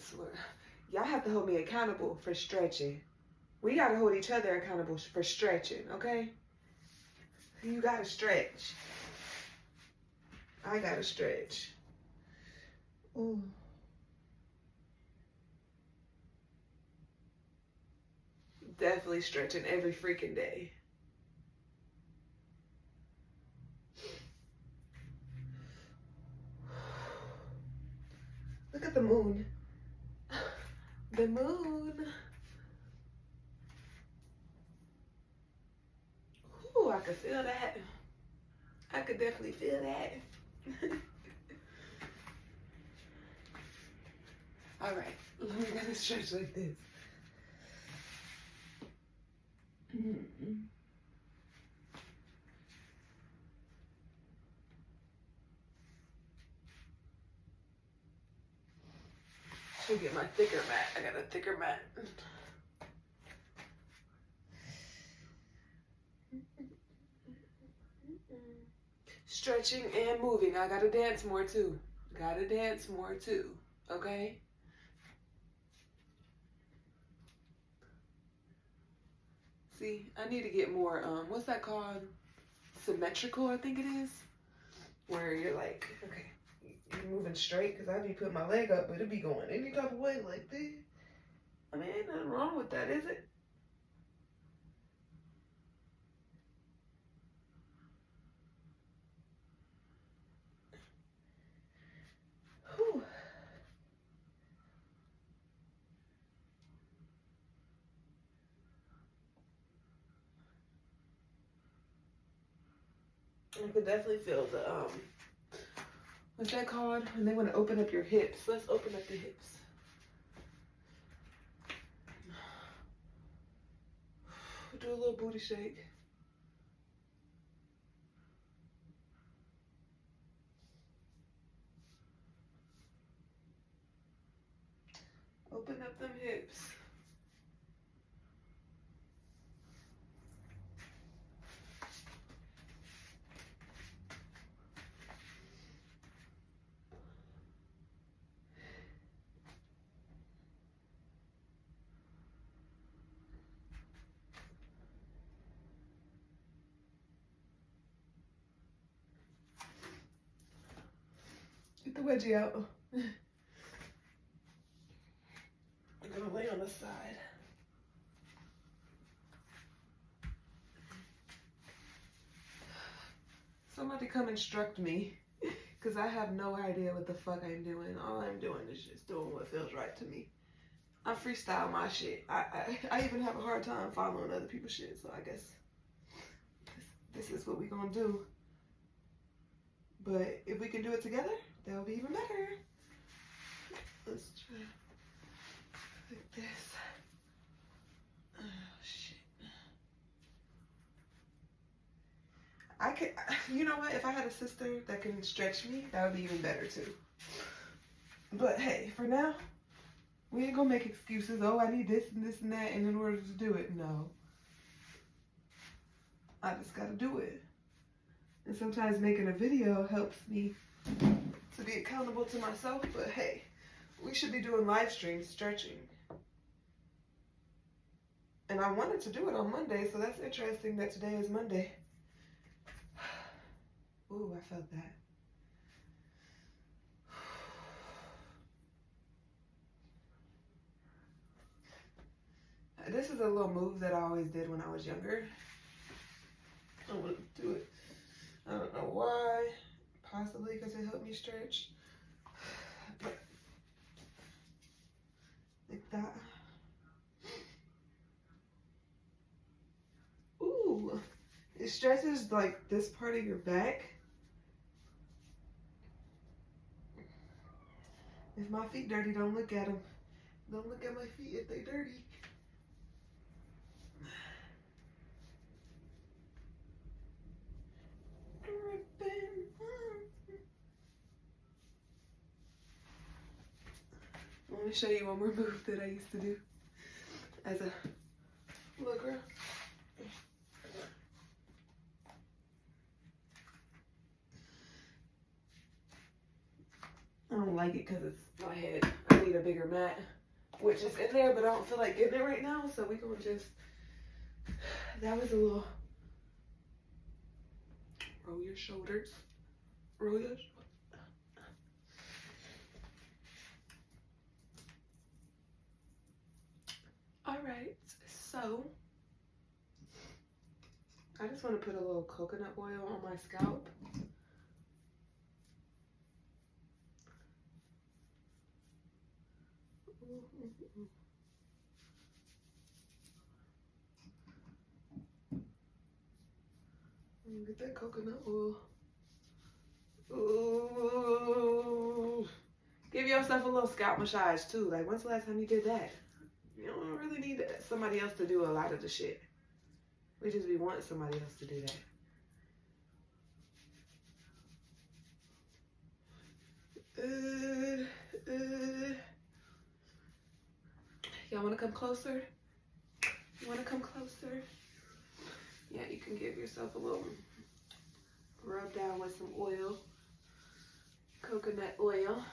swear. Y'all have to hold me accountable for stretching. We gotta hold each other accountable for stretching, okay? You gotta stretch. I gotta stretch. Ooh. Definitely stretching every freaking day. Look at the moon. The moon. Ooh, I could feel that. I could definitely feel that. All right, we gotta stretch like this. Should get my thicker mat. I got a thicker mat. Stretching and moving. I gotta dance more too. Gotta dance more too. Okay? See, I need to get more, what's that called? Symmetrical, I think it is. Where you're like, okay, you're moving straight, because I be putting my leg up, but it'd be going any type of way like this. I mean, ain't nothing wrong with that, is it? Whew. I could definitely feel the, what's that called? When they want to open up your hips. Let's open up the hips. Do a little booty shake. Open up them hips. Get the wedgie out. I'm gonna lay on the side. Somebody come instruct me, because I have no idea what the fuck I'm doing. All I'm doing is just doing what feels right to me. I freestyle my shit. I even have a hard time following other people's shit, so I guess this is what we gonna do. But if we can do it together, that'll be even better. Let's try like this. Oh shit. I could, you know what? If I had a sister that can stretch me, that would be even better too. But hey, for now, we ain't gonna make excuses. Oh, I need this and this and that, and in order to do it, no. I just gotta do it. And sometimes making a video helps me to be accountable to myself. But hey, we should be doing live streams stretching. And I wanted to do it on Monday, so that's interesting that today is Monday. Ooh, I felt that. This is a little move that I always did when I was younger. I want to do it. I don't know why. Possibly because it helped me stretch. But like that. Ooh. It stretches like this part of your back. If my feet dirty, don't look at them. Don't look at my feet if they dirty. Let me show you one more move that I used to do as a little girl. I don't like like it because it's my head. I need a bigger mat, which is in there, but I don't feel like getting it right now. So we gonna just, that was a little, roll your shoulders. Roll your shoulders. All right, so I just want to put a little coconut oil on my scalp. Get that coconut oil. Ooh. Give yourself a little scalp massage too. Like, when's the last time you did that? You don't really need somebody else to do a lot of the shit. We just be wanting somebody else to do that. Y'all want to come closer? You want to come closer? Yeah, you can give yourself a little rub down with some oil, coconut oil.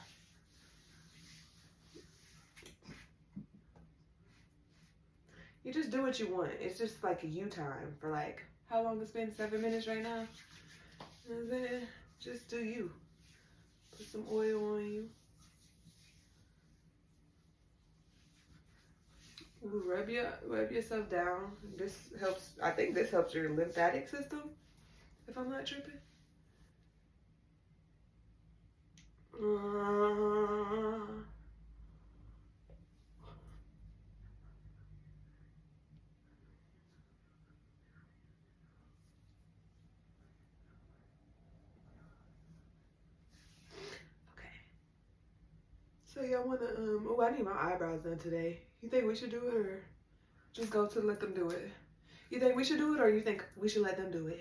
You just do what you want. It's just like a you time for like, how long it's been? 7 minutes right now? And then just do you. Put some oil on you. Ooh, rub yourself down. This helps. I think this helps your lymphatic system, if I'm not tripping. So y'all wanna oh, I need my eyebrows done today. You think we should do it or just go to let them do it? You think we should do it or you think we should let them do it?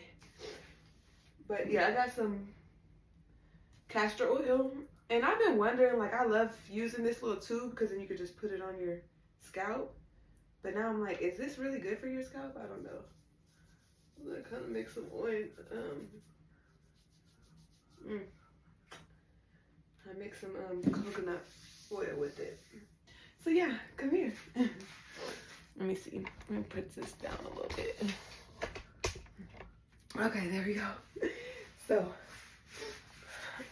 But yeah, I got some castor oil and I've been wondering, like, I love using this little tube because then you could just put it on your scalp. But now I'm like, is this really good for your scalp? I don't know. I'm gonna kind of mix some oil. I mix some coconut oil with it. So yeah, come here. Let me see. Let me put this down a little bit. Okay, there we go. So,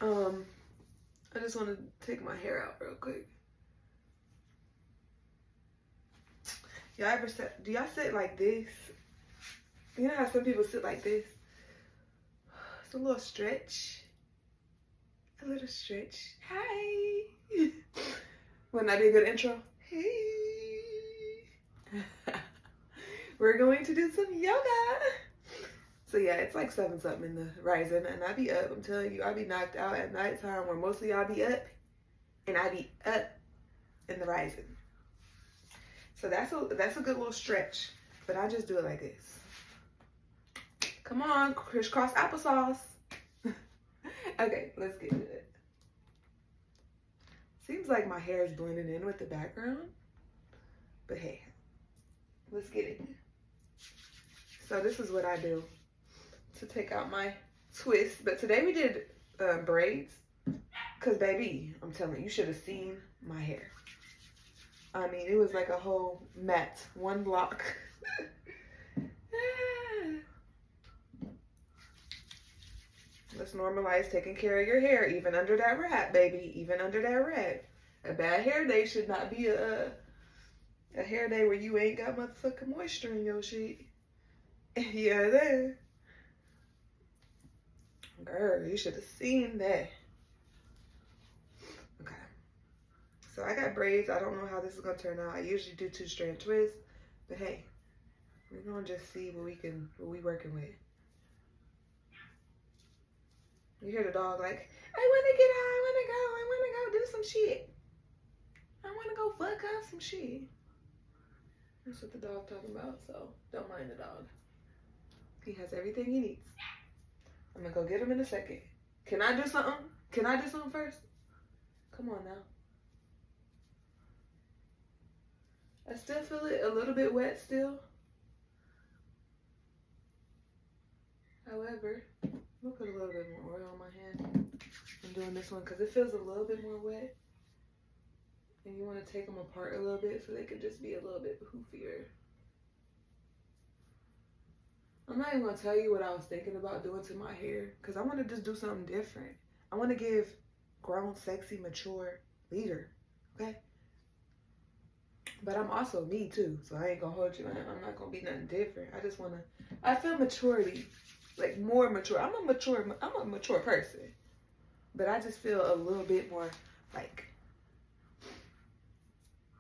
I just want to take my hair out real quick. Y'all ever sit? Do y'all sit like this? You know how some people sit like this? It's a little stretch. A little stretch. Hi. Wouldn't that be a good intro? Hey. We're going to do some yoga. So yeah, it's like 7 something in the rising and I be up. I'm telling you, I be knocked out at nighttime where mostly y'all be up and I be up in the rising. So that's a good little stretch, but I just do it like this. Come on, crisscross applesauce. Okay, let's get to it. Seems like my hair is blending in with the background, but hey, let's get it. So this is what I do to take out my twist. But today we did braids, cause baby, I'm telling you, you should have seen my hair. I mean, it was like a whole mat, one block. Let's normalize taking care of your hair, even under that wrap, baby. Even under that wrap. A bad hair day should not be a hair day where you ain't got motherfucking moisture in your shit. Yeah, there. Girl, you should have seen that. Okay. So I got braids. I don't know how this is going to turn out. I usually do 2-strand twists. But hey, we're going to just see what we working with. You hear the dog like, I want to get out, I want to go do some shit. I want to go fuck up some shit. That's what the dog talking about, so don't mind the dog. He has everything he needs. I'm going to go get him in a second. Can I do something? Can I do something first? Come on now. I still feel it a little bit wet still. However, I'm gonna put a little bit more oil on my hand and I'm doing this one because it feels a little bit more wet. And you want to take them apart a little bit so they can just be a little bit hoofier. I'm not even going to tell you what I was thinking about doing to my hair because I want to just do something different. I want to give grown, sexy, mature leader, okay? But I'm also me too, so I ain't going to hold you. I'm not going to be nothing different. I just want to, I feel maturity, like more mature. I'm a mature person, but I just feel a little bit more like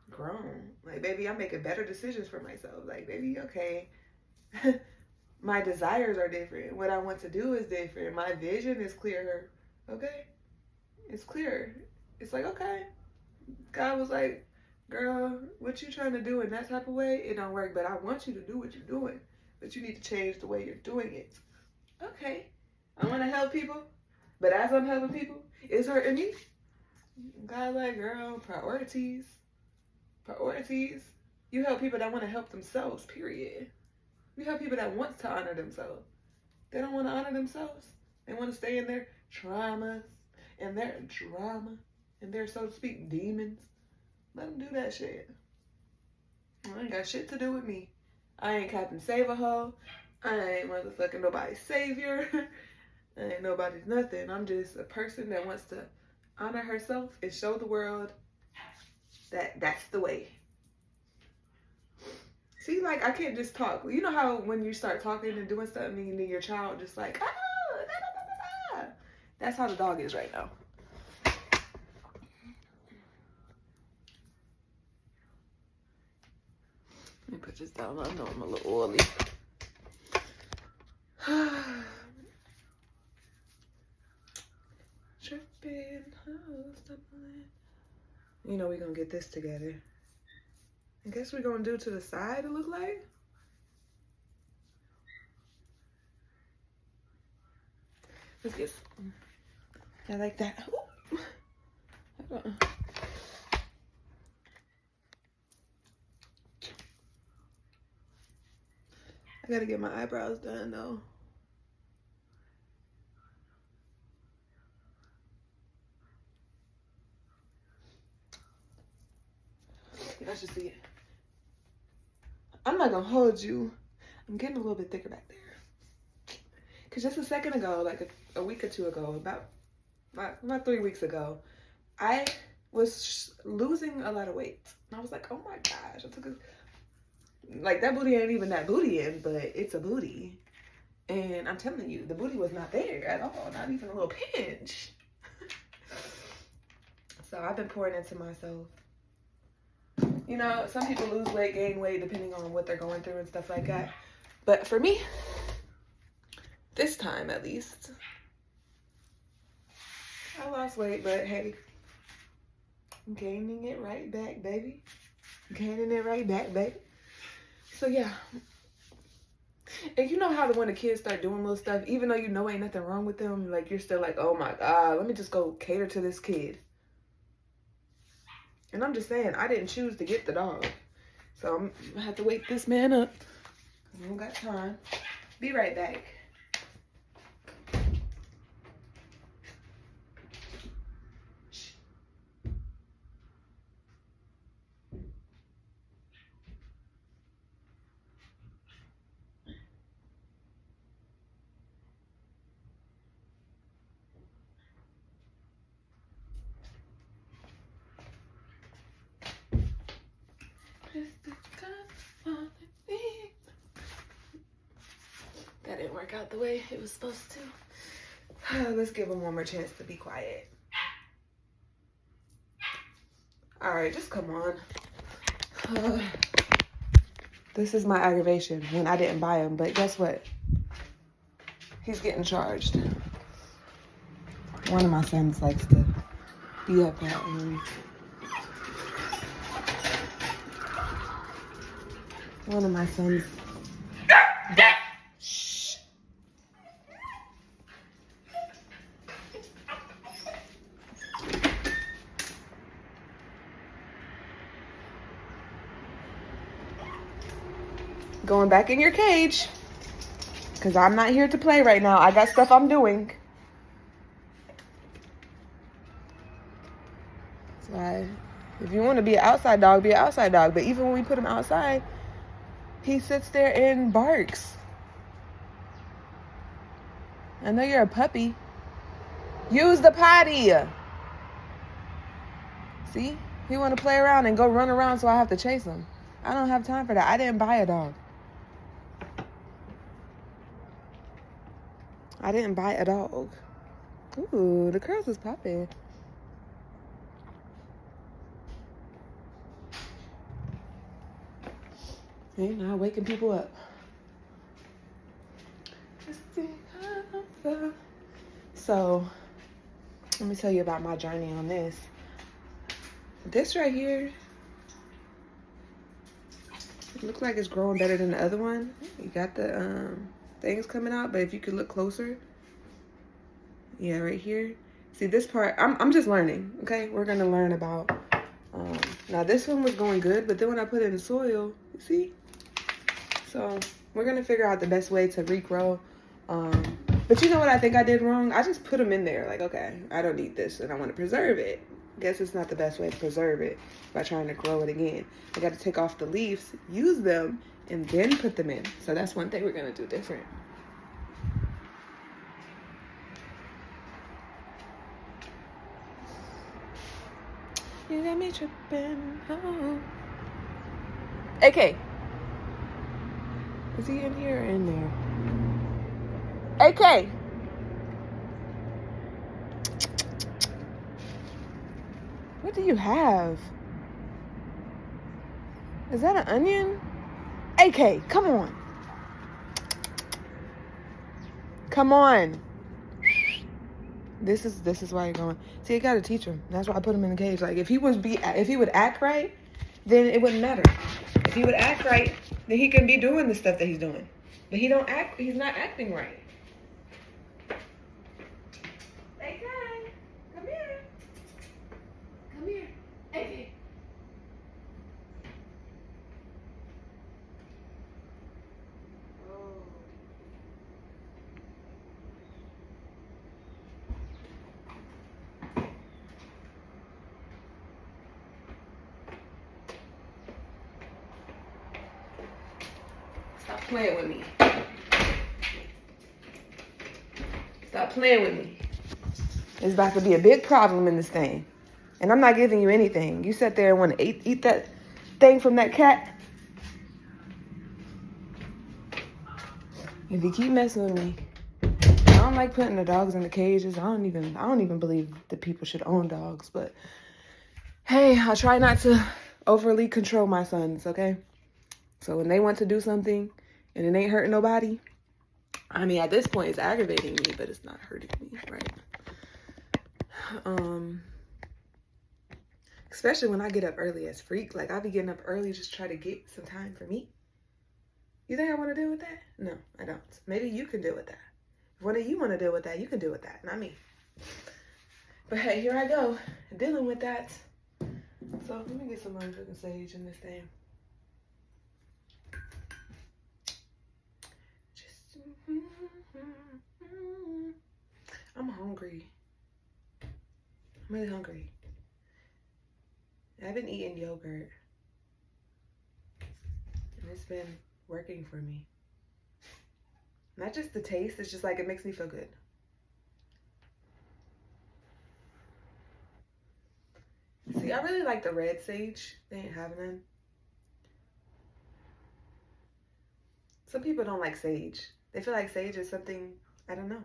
grown. Like, baby, I'm making better decisions for myself. Like, baby, okay. My desires are different. What I want to do is different. My vision is clearer. Okay? It's clear. It's like, okay. God was like, girl, what you trying to do in that type of way, it don't work. But I want you to do what you're doing. But you need to change the way you're doing it. Okay. I want to help people. But as I'm helping people, it's hurting me. God like, girl, priorities. Priorities. You help people that want to help themselves, period. You have people that want to honor themselves. They don't want to honor themselves. They want to stay in their traumas and their drama and their, so to speak, demons. Let them do that shit. I ain't got shit to do with me. I ain't Captain Save-A-Ho. I ain't motherfucking nobody's savior. I ain't nobody's nothing. I'm just a person that wants to honor herself and show the world that that's the way. See, like, I can't just talk. You know how when you start talking and doing something and then your child just like, ah, da, da, da, da. That's how the dog is right now. Let me put this down. I know I'm a little oily. Tripping. You know we're going to get this together. I guess we're going to do to the side, it look like. Let's get some. I like that. I got to get my eyebrows done, though. I should see it. I'm not gonna hold you. I'm getting a little bit thicker back there. Cause just a second ago, like a week or two ago, about 3 weeks ago, I was losing a lot of weight. And I was like, oh my gosh, I took like that booty ain't even that booty in, but it's a booty. And I'm telling you, the booty was not there at all, not even a little pinch. So I've been pouring into myself. You know, some people lose weight, gain weight, depending on what they're going through and stuff like that. But for me, this time at least, I lost weight, but hey, I'm gaining it right back, baby. Gaining it right back, baby. So yeah. And you know how when the kids start doing little stuff, even though you know ain't nothing wrong with them, like you're still like, oh my God, let me just go cater to this kid. And I'm just saying, I didn't choose to get the dog. So I'm going to have to wake this man up. I don't got time. Be right back. That didn't work out the way it was supposed to. Let's give him one more chance to be quiet. All right, just come on. This is my aggravation when I didn't buy him, but guess what? He's getting charged. One of my sons likes to be up at him. One of my sons. Shh. Going back in your cage. Because I'm not here to play right now. I got stuff I'm doing. why, if you want to be an outside dog, be an outside dog. But even when we put him outside, he sits there and barks. I know you're a puppy. Use the potty. See? He want to play around and go run around, so I have to chase him. I don't have time for that. I didn't buy a dog. I didn't buy a dog. Ooh, the curls is popping. Hey, now waking people up. So, let me tell you about my journey on this. This right here, it looks like it's growing better than the other one. You got the things coming out, but if you could look closer, yeah, right here. See this part, I'm just learning, okay? We're gonna learn about, now this one was going good, but then when I put it in the soil, you see? So we're gonna figure out the best way to regrow. But you know what I think I did wrong? I just put them in there, like, okay, I don't need this and I wanna preserve it. Guess it's not the best way to preserve it by trying to grow it again. I got to take off the leaves, use them, and then put them in. So that's one thing we're gonna do different. You got me tripping. Oh. AK. Is he in here or in there? AK. What do you have? Is that an onion? AK, come on. Come on. This is why you're going. See, you gotta teach him. That's why I put him in the cage. Like if he would act right, then it wouldn't matter. If he would act right, then he can be doing the stuff that he's doing. But he's not acting right. AK, come here. Come here. AK. Stop playing with me. Stop playing with me. It's about to be a big problem in this thing. And I'm not giving you anything. You sat there and want to eat that thing from that cat. If you keep messing with me, I don't like putting the dogs in the cages. I don't even believe that people should own dogs. But hey, I try not to overly control my sons, okay? So when they want to do something and it ain't hurting nobody, I mean, at this point, it's aggravating me, but it's not hurting me, right? Especially when I get up early as freak. Like, I'll be getting up early just try to get some time for me. You think I want to deal with that? No, I don't. Maybe you can deal with that. If one of you want to deal with that, you can deal with that, not me. But hey, here I go, dealing with that. So let me get some motherfucking sage in this thing. I'm hungry. I'm really hungry. I've been eating yogurt. And it's been working for me. Not just the taste, it's just like it makes me feel good. See, I really like the red sage. They ain't having none. Some people don't like sage. They feel like sage is something, I don't know.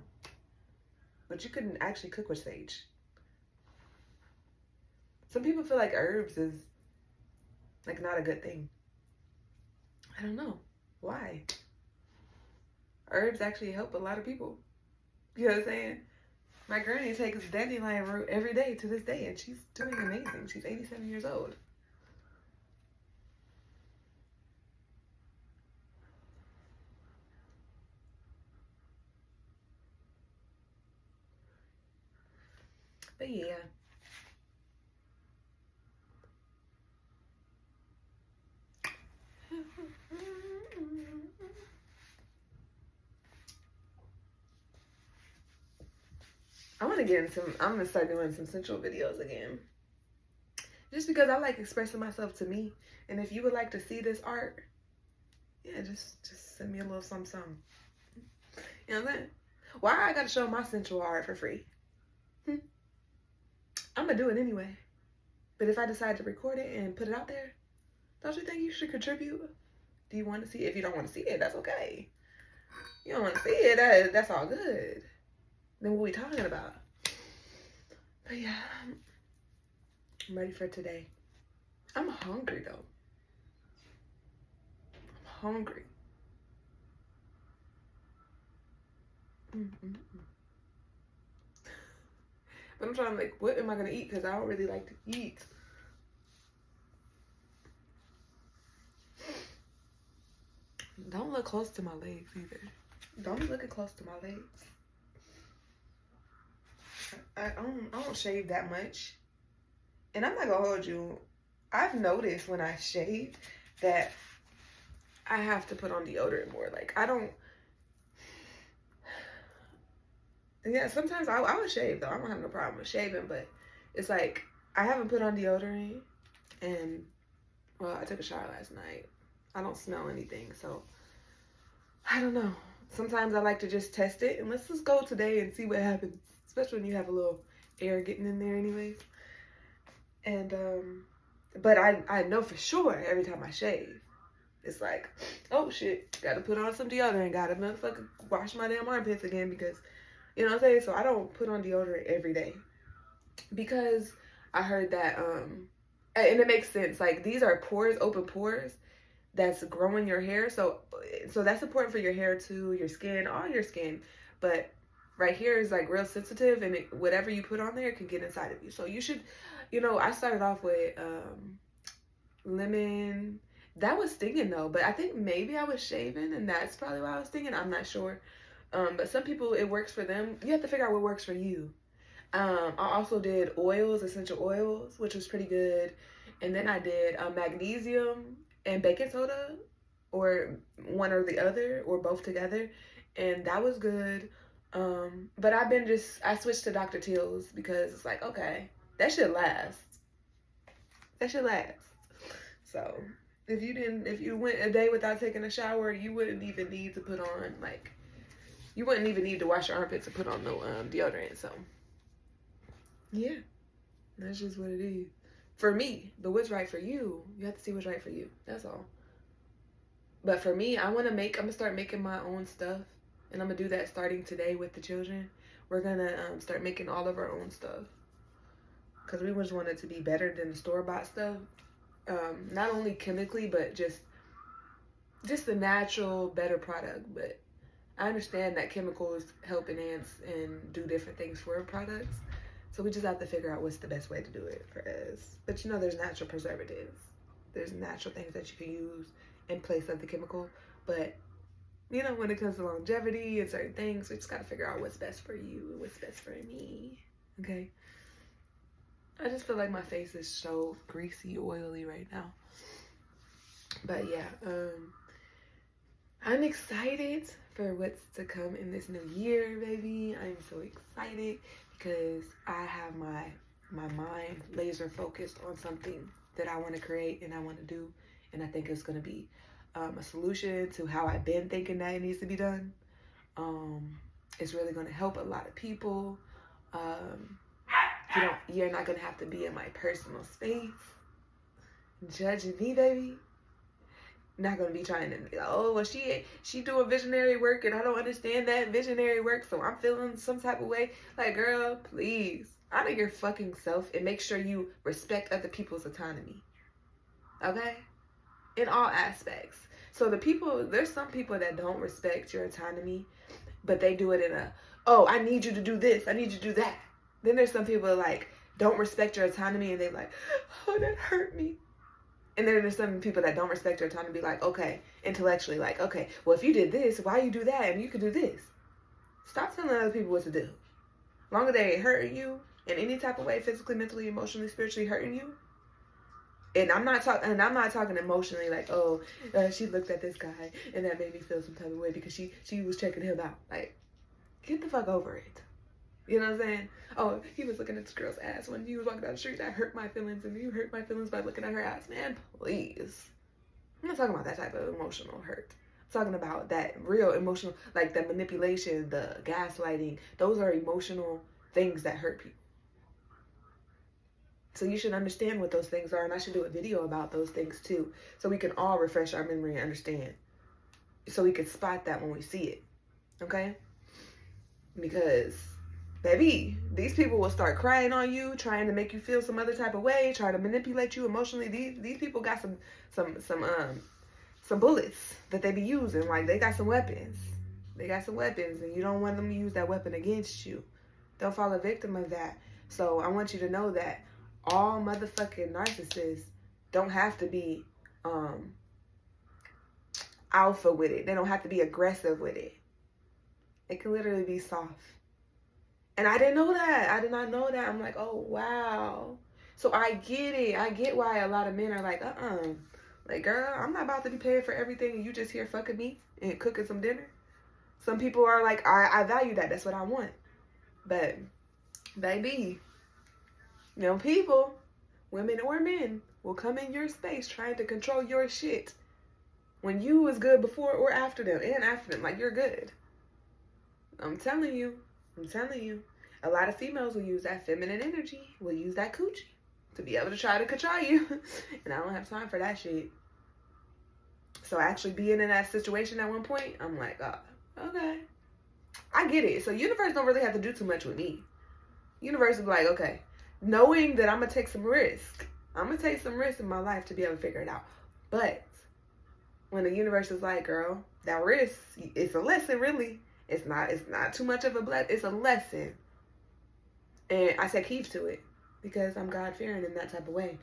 But you couldn't actually cook with sage. Some people feel like herbs is like not a good thing. I don't know. Why? Herbs actually help a lot of people. You know what I'm saying? My granny takes dandelion root every day to this day, and she's doing amazing. She's 87 years old. But yeah. I want to get into I'm going to start doing some sensual videos again. Just because I like expressing myself to me. And if you would like to see this art, yeah, just send me a little something. You know what I'm saying? Why I gotta show my sensual art for free? I'm gonna do it anyway. But if I decide to record it and put it out there, don't you think you should contribute? Do you want to see it? If you don't want to see it, that's okay. You don't want to see it, that's all good. Then what we talking about? But yeah, I'm ready for today. I'm hungry though. I'm hungry. But I'm trying to like, what am I gonna eat? Because I don't really like to eat. Don't look close to my legs either. Don't be looking close to my legs. I don't shave that much. And I'm not gonna hold you. I've noticed when I shave that I have to put on deodorant more. Like, I don't. Yeah, sometimes I would shave though. I don't have no problem with shaving, but it's like I haven't put on deodorant, and well, I took a shower last night. I don't smell anything, so I don't know. Sometimes I like to just test it, and let's just go today and see what happens. Especially when you have a little air getting in there, anyways. And but I know for sure every time I shave, it's like, oh shit, gotta put on some deodorant, gotta motherfucker wash my damn armpits again because. You know what I'm saying? So I don't put on deodorant every day because I heard that, and it makes sense. Like, these are pores, open pores that's growing your hair. So that's important for your hair too, your skin, all your skin. But right here is like real sensitive, and whatever you put on there can get inside of you. So you should, I started off with lemon. That was stinging though, but I think maybe I was shaving and that's probably why I was stinging. I'm not sure. But some people, it works for them. You have to figure out what works for you. I also did oils, essential oils, which was pretty good. And then I did magnesium and baking soda, or one or the other, or both together. And that was good. But I switched to Dr. Teal's because it's like, okay, that should last. That should last. So if you went a day without taking a shower, you wouldn't even need to put on you wouldn't even need to wash your armpits to put on no deodorant. So, yeah, that's just what it is for me. But what's right for you? You have to see what's right for you. That's all. But for me, I'm gonna start making my own stuff, and I'm gonna do that starting today with the children. We're gonna start making all of our own stuff because we just want it to be better than the store-bought stuff. Not only chemically, but just the natural, better product. But I understand that chemicals help enhance and do different things for products. So we just have to figure out what's the best way to do it for us. But there's natural preservatives. There's natural things that you can use in place of the chemical. But, when it comes to longevity and certain things, we just got to figure out what's best for you and what's best for me. Okay? I just feel like my face is so greasy, oily right now. But yeah, I'm excited for what's to come in this new year, baby. I'm so excited because I have my mind laser focused on something that I want to create and I want to do. And I think it's going to be a solution to how I've been thinking that it needs to be done. It's really going to help a lot of people. You're not going to have to be in my personal space judging me, baby. Not gonna be trying to be like, oh, well, she doing visionary work and I don't understand that visionary work, so I'm feeling some type of way. Like, girl, please honor your fucking self and make sure you respect other people's autonomy. Okay? In all aspects. So there's some people that don't respect your autonomy, but they do it in I need you to do this, I need you to do that. Then there's some people like don't respect your autonomy and they're like, oh, that hurt me. And then there's some people that don't respect your autonomy, like, okay, intellectually, like, okay, well, if you did this, why you do that? And you could do this. Stop telling other people what to do. As long as they ain't hurting you in any type of way, physically, mentally, emotionally, spiritually hurting you. And I'm not talking emotionally, like, she looked at this guy and that made me feel some type of way because she was checking him out. Like, get the fuck over it. You know what I'm saying? Oh, he was looking at this girl's ass when he was walking down the street. That hurt my feelings, and you hurt my feelings by looking at her ass. Man, please. I'm not talking about that type of emotional hurt. I'm talking about that real emotional, like the manipulation, the gaslighting. Those are emotional things that hurt people. So you should understand what those things are, and I should do a video about those things too, so we can all refresh our memory and understand, so we can spot that when we see it, okay? Because, baby, these people will start crying on you, trying to make you feel some other type of way, try to manipulate you emotionally. These people got some bullets that they be using, like they got some weapons. They got some weapons, and you don't want them to use that weapon against you. Don't fall a victim of that. So I want you to know that all motherfucking narcissists don't have to be alpha with it. They don't have to be aggressive with it. It can literally be soft. And I didn't know that. I did not know that. I'm like, oh, wow. So I get it. I get why a lot of men are like, like, girl, I'm not about to be paid for everything and you just here fucking me and cooking some dinner. Some people are like, I value that. That's what I want. But, baby, people, women or men, will come in your space trying to control your shit when you was good before or after them, and after them, like you're good. I'm telling you. A lot of females will use that feminine energy, will use that coochie to be able to try to control you. And I don't have time for that shit. So actually being in that situation at one point, I'm like, oh, okay. I get it. So universe don't really have to do too much with me. Universe is like, okay, knowing that I'm going to take some risk. I'm going to take some risk in my life to be able to figure it out. But when the universe is like, girl, that risk, it's a lesson, really. It's not too much of a blessing. It's a lesson. And I take heed to it because I'm God-fearing in that type of way.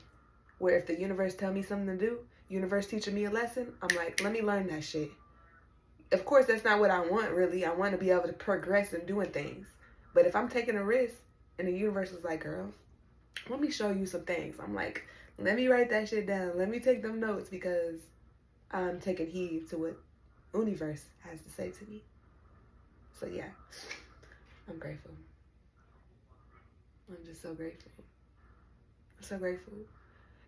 Where if the universe tell me something to do, universe teaching me a lesson, I'm like, let me learn that shit. Of course, that's not what I want, really. I want to be able to progress in doing things. But if I'm taking a risk and the universe is like, girl, let me show you some things. I'm like, let me write that shit down. Let me take them notes because I'm taking heed to what universe has to say to me. So yeah, I'm grateful. I'm just so grateful. I'm so grateful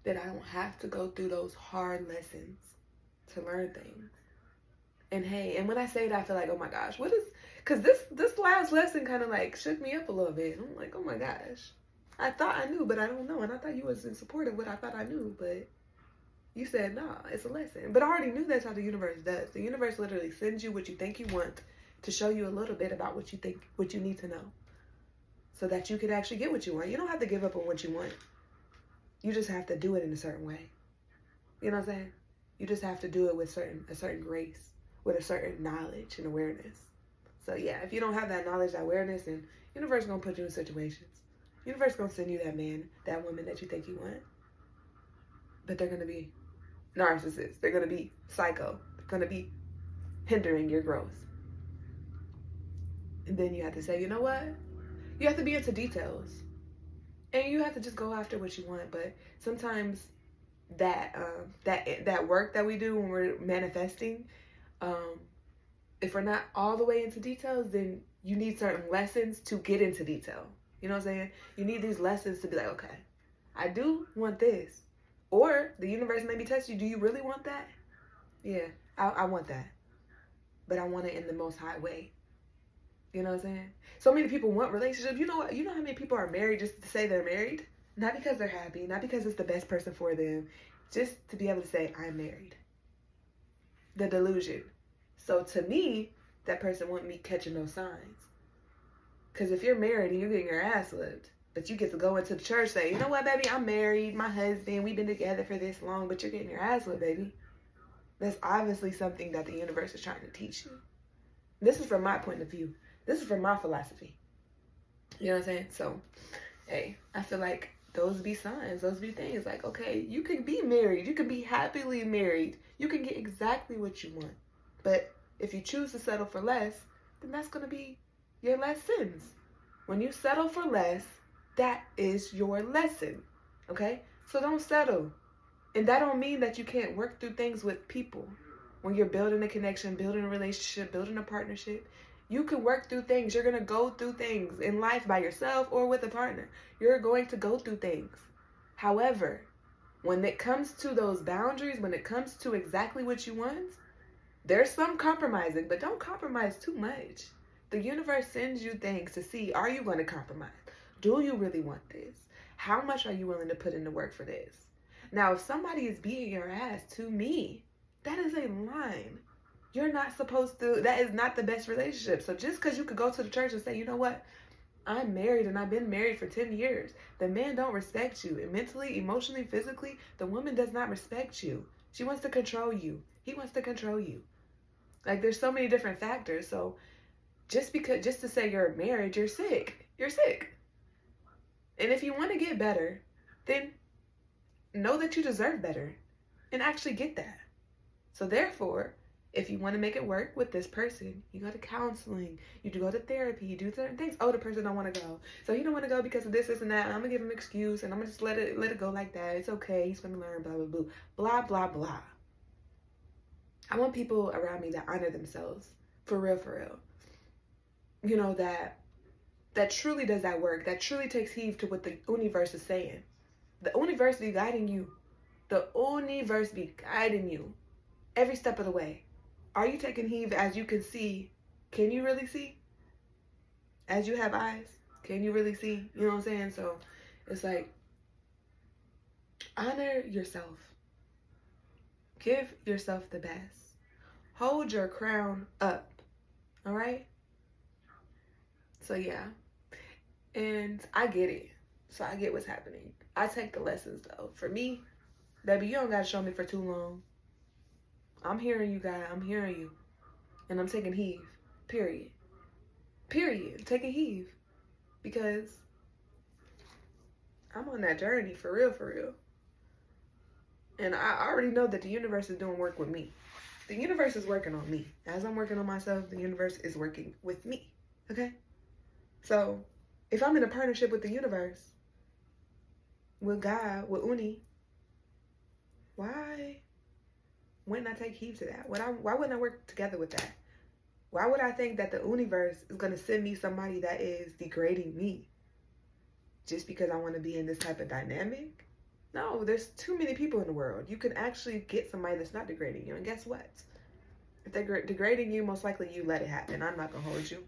that I don't have to go through those hard lessons to learn things. And hey, and when I say that, I feel like, oh my gosh, because this last lesson kind of like shook me up a little bit. I'm like, oh my gosh, I thought I knew, but I don't know. And I thought you was in support of what I thought I knew, but you said, nah, it's a lesson. But I already knew that's how the universe does. The universe literally sends you what you think you want to show you a little bit about what you need to know so that you could actually get what you want. You don't have to give up on what you want. You just have to do it in a certain way. You know what I'm saying? You just have to do it with a certain grace, with a certain knowledge and awareness. So yeah, if you don't have that knowledge, that awareness, then universe gonna put you in situations. Universe gonna send you that man, that woman that you think you want. But they're gonna be narcissists. They're gonna be psycho. They're gonna be hindering your growth. And then you have to say, you know what? You have to be into details. And you have to just go after what you want. But sometimes that work that we do when we're manifesting, if we're not all the way into details, then you need certain lessons to get into detail. You know what I'm saying? You need these lessons to be like, okay, I do want this. Or the universe maybe test you, do you really want that? Yeah, I want that. But I want it in the most high way. You know what I'm saying? So many people want relationships. You know what? You know how many people are married just to say they're married? Not because they're happy, not because it's the best person for them, just to be able to say, I'm married. The delusion. So to me, that person wouldn't be catching those signs. Because if you're married and you're getting your ass whipped, but you get to go into the church say, you know what, baby, I'm married, my husband, we've been together for this long, but you're getting your ass whipped, baby. That's obviously something that the universe is trying to teach you. This is from my point of view. This is from my philosophy. You know what I'm saying? So, hey, I feel like those be signs. Those be things. Like, okay, you can be married. You can be happily married. You can get exactly what you want. But if you choose to settle for less, then that's going to be your lessons. When you settle for less, that is your lesson. Okay? So don't settle. And that don't mean that you can't work through things with people. When you're building a connection, building a relationship, building a partnership, You can work through things. You're going to go through things in life by yourself or with a partner. You're going to go through things. However, when it comes to those boundaries, when it comes to exactly what you want, there's some compromising, but don't compromise too much. The universe sends you things to see, are you going to compromise? Do you really want this? How much are you willing to put into work for this? Now, if somebody is beating your ass, to me, that is a line. You're not supposed to, that is not the best relationship. So just because you could go to the church and say, you know what? I'm married and I've been married for 10 years. The man don't respect you. And mentally, emotionally, physically, the woman does not respect you. She wants to control you. He wants to control you. Like, there's so many different factors. So just to say you're married, you're sick. You're sick. And if you want to get better, then know that you deserve better and actually get that. So therefore, if you want to make it work with this person, you go to counseling, you do go to therapy, you do certain things. Oh, the person don't want to go. So he don't want to go because of this and that. And I'm going to give him an excuse and I'm going to just let it go like that. It's okay. He's going to learn, blah, blah, blah, blah, blah, blah. I want people around me that honor themselves. For real, for real. You know, that truly does that work. That truly takes heed to what the universe is saying. The universe be guiding you. The universe be guiding you every step of the way. Are you taking heed as you can see? Can you really see? As you have eyes, can you really see? You know what I'm saying? So it's like, honor yourself. Give yourself the best. Hold your crown up. All right? So yeah. And I get it. So I get what's happening. I take the lessons though. For me, baby, you don't got to show me for too long. I'm hearing you, guys. I'm hearing you. And I'm taking heave. Period. Period. Taking heave. Because I'm on that journey for real, for real. And I already know that the universe is doing work with me. The universe is working on me. As I'm working on myself, the universe is working with me. Okay? So, if I'm in a partnership with the universe, with God, with Uni, why wouldn't I take heed to that? Why wouldn't I work together with that? Why would I think that the universe is going to send me somebody that is degrading me just because I want to be in this type of dynamic? No, there's too many people in the world. You can actually get somebody that's not degrading you. And guess what? If they're degrading you, most likely you let it happen. I'm not going to hold you.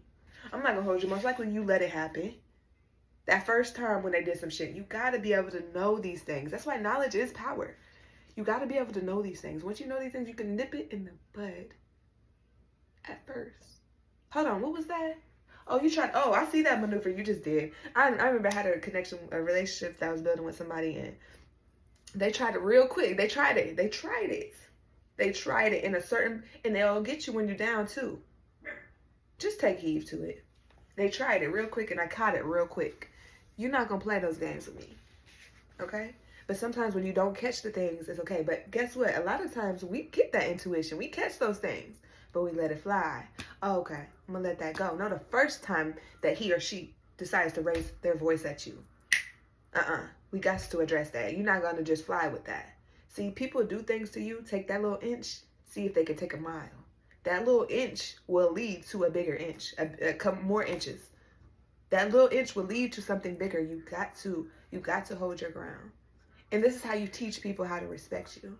I'm not going to hold you. Most likely you let it happen. That first time when they did some shit, you got to be able to know these things. That's why knowledge is power. You got to be able to know these things. Once you know these things, you can nip it in the bud at first. Hold on, what was that? Oh, you tried. Oh, I see that maneuver you just did. I remember I had a relationship that I was building with somebody, and they tried it real quick. They tried it in a certain, and they'll get you when you're down too. Just take heed to it. They tried it real quick, and I caught it real quick. You're not going to play those games with me. Okay? But sometimes when you don't catch the things, it's okay. But guess what? A lot of times we get that intuition. We catch those things, but we let it fly. Oh, okay, I'm going to let that go. No, the first time that he or she decides to raise their voice at you, we got to address that. You're not going to just fly with that. See, people do things to you. Take that little inch. See if they can take a mile. That little inch will lead to a bigger inch, a couple more inches. That little inch will lead to something bigger. You got to hold your ground. And this is how you teach people how to respect you.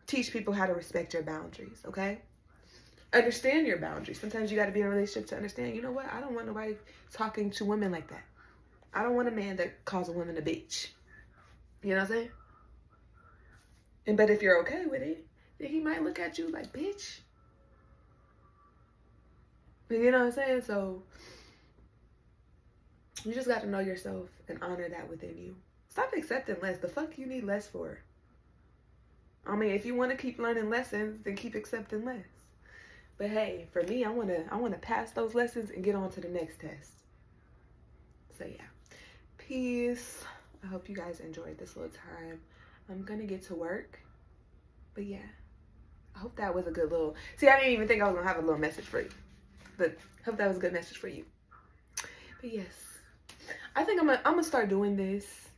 Teach people how to respect your boundaries, okay? Understand your boundaries. Sometimes you got to be in a relationship to understand, you know what? I don't want nobody talking to women like that. I don't want a man that calls a woman a bitch. You know what I'm saying? But if you're okay with it, then he might look at you like, bitch. You know what I'm saying? So you just got to know yourself and honor that within you. Stop accepting less. The fuck you need less for? I mean, if you want to keep learning lessons, then keep accepting less. But hey, for me, I want to pass those lessons and get on to the next test. So yeah. Peace. I hope you guys enjoyed this little time. I'm going to get to work. But yeah. I hope that was a good little... See, I didn't even think I was going to have a little message for you. But I hope that was a good message for you. But yes. I think I'm gonna start doing this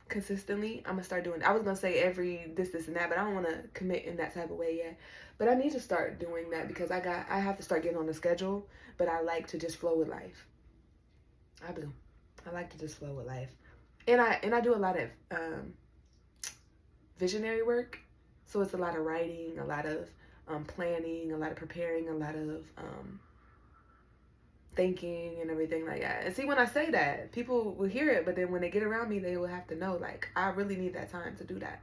consistently. I'm gonna start doing, I was gonna say every this and that, but I don't want to commit in that type of way yet. But I need to start doing that because I have to start getting on the schedule, but I like to just flow with life. I do. I like to just flow with life. And I do a lot of visionary work. So it's a lot of writing, a lot of planning, a lot of preparing, a lot of thinking and everything like that. And see, when I say that, people will hear it, but then when they get around me, they will have to know, like, I really need that time to do that.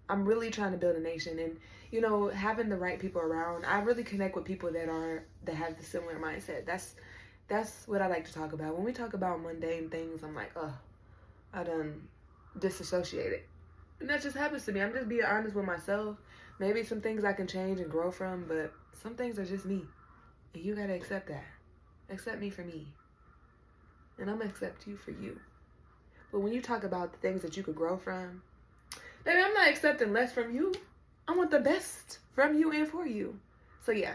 I'm really trying to build a nation, and you know, having the right people around, I really connect with people that have the similar mindset. That's what I like to talk about. When we talk about mundane things, I'm like, oh, I done disassociated. And that just happens to me. I'm just being honest with myself. Maybe some things I can change and grow from, but some things are just me. And you gotta accept that. Accept me for me. And I'm gonna accept you for you. But when you talk about the things that you could grow from, baby, I'm not accepting less from you. I want the best from you and for you. So yeah,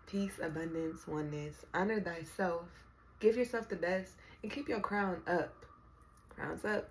peace, abundance, oneness, honor thyself, give yourself the best, and keep your crown up. Crown's up.